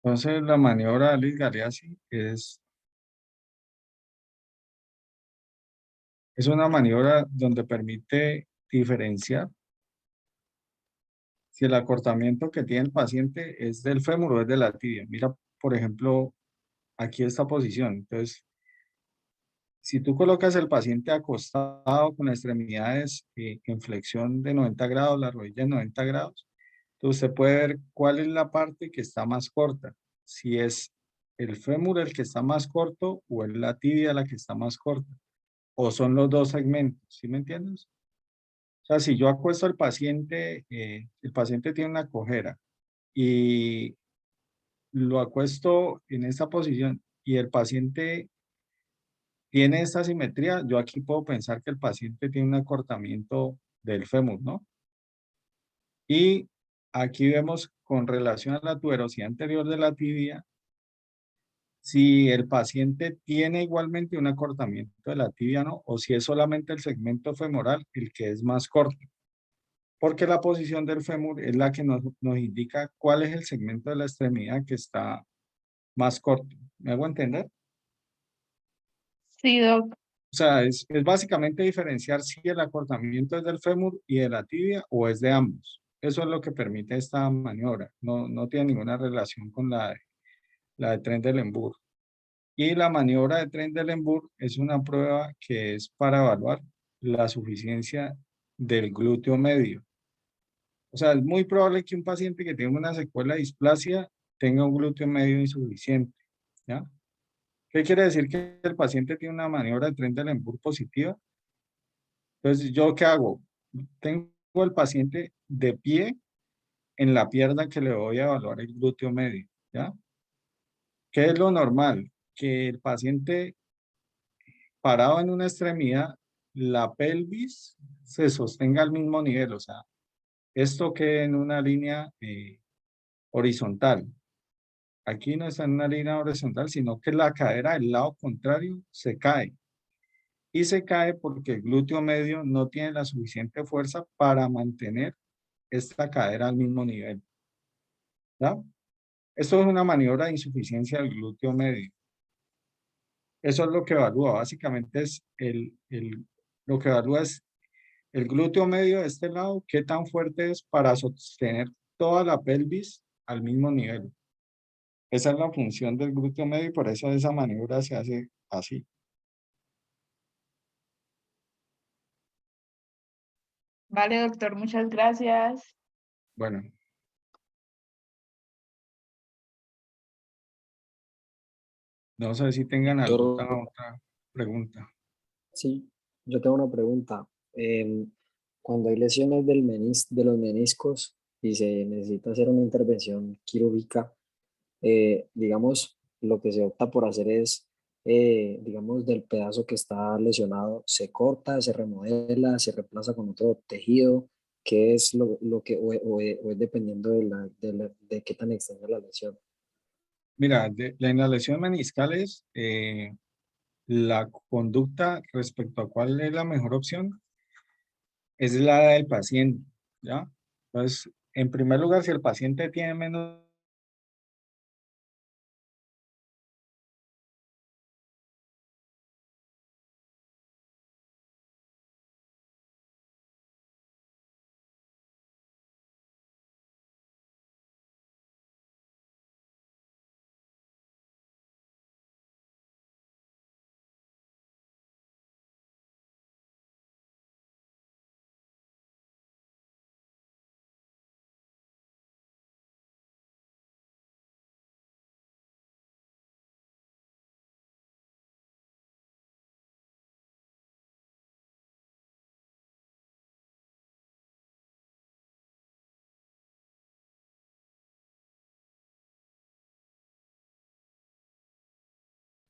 Entonces, la maniobra de Alice Galeazzi es una maniobra donde permite diferenciar si el acortamiento que tiene el paciente es del fémur o es de la tibia. Mira, por ejemplo, aquí esta posición. Entonces, si tú colocas el paciente acostado con extremidades en flexión de 90 grados, la rodilla en 90 grados, entonces usted puede ver cuál es la parte que está más corta. Si es el fémur el que está más corto o es la tibia la que está más corta. O son los dos segmentos, ¿sí me entiendes? O sea, si yo acuesto al paciente, el paciente tiene una cojera y lo acuesto en esta posición y el paciente tiene esta simetría, yo aquí puedo pensar que el paciente tiene un acortamiento del fémur, ¿no? Y aquí vemos con relación a la tuberosidad anterior de la tibia, si el paciente tiene igualmente un acortamiento de la tibia, ¿no? O si es solamente el segmento femoral el que es más corto. Porque la posición del fémur es la que nos indica cuál es el segmento de la extremidad que está más corto. ¿Me hago entender? Sí, Doc. O sea, es básicamente diferenciar si el acortamiento es del fémur y de la tibia o es de ambos. Eso es lo que permite esta maniobra. No, no tiene ninguna relación con la de Trendelenburg. Y la maniobra de Trendelenburg es una prueba que es para evaluar la suficiencia del glúteo medio. O sea, es muy probable que un paciente que tenga una secuela de displasia tenga un glúteo medio insuficiente, ¿ya? ¿Qué quiere decir que el paciente tiene una maniobra de Trendelenburg positiva? Entonces, ¿yo qué hago? Tengo al paciente de pie en la pierna que le voy a evaluar el glúteo medio, ¿ya? ¿Qué es lo normal? Que el paciente parado en una extremidad, la pelvis se sostenga al mismo nivel, o sea, esto quede en una línea horizontal. Aquí no está en una línea horizontal, sino que la cadera del lado contrario se cae. Y se cae porque el glúteo medio no tiene la suficiente fuerza para mantener esta cadera al mismo nivel, ¿ya? Esto es una maniobra de insuficiencia del glúteo medio. Eso es lo que evalúa, básicamente lo que evalúa es El glúteo medio de este lado, ¿qué tan fuerte es para sostener toda la pelvis al mismo nivel? Esa es la función del glúteo medio y por eso esa maniobra se hace así. Vale, doctor, muchas gracias. Bueno, no sé si tengan alguna Doctor, otra pregunta. sí, yo tengo una pregunta. Cuando hay lesiones de los meniscos y se necesita hacer una intervención quirúrgica, digamos, lo que se opta por hacer es, digamos, del pedazo que está lesionado, se corta, se remodela, se reemplaza con otro tejido, ¿qué es lo que, o es dependiendo de qué tan extensa es la lesión? Mira, en las lesiones meniscales, la conducta respecto a cuál es la mejor opción es la del paciente, ¿ya? Entonces, en primer lugar, si el paciente tiene menos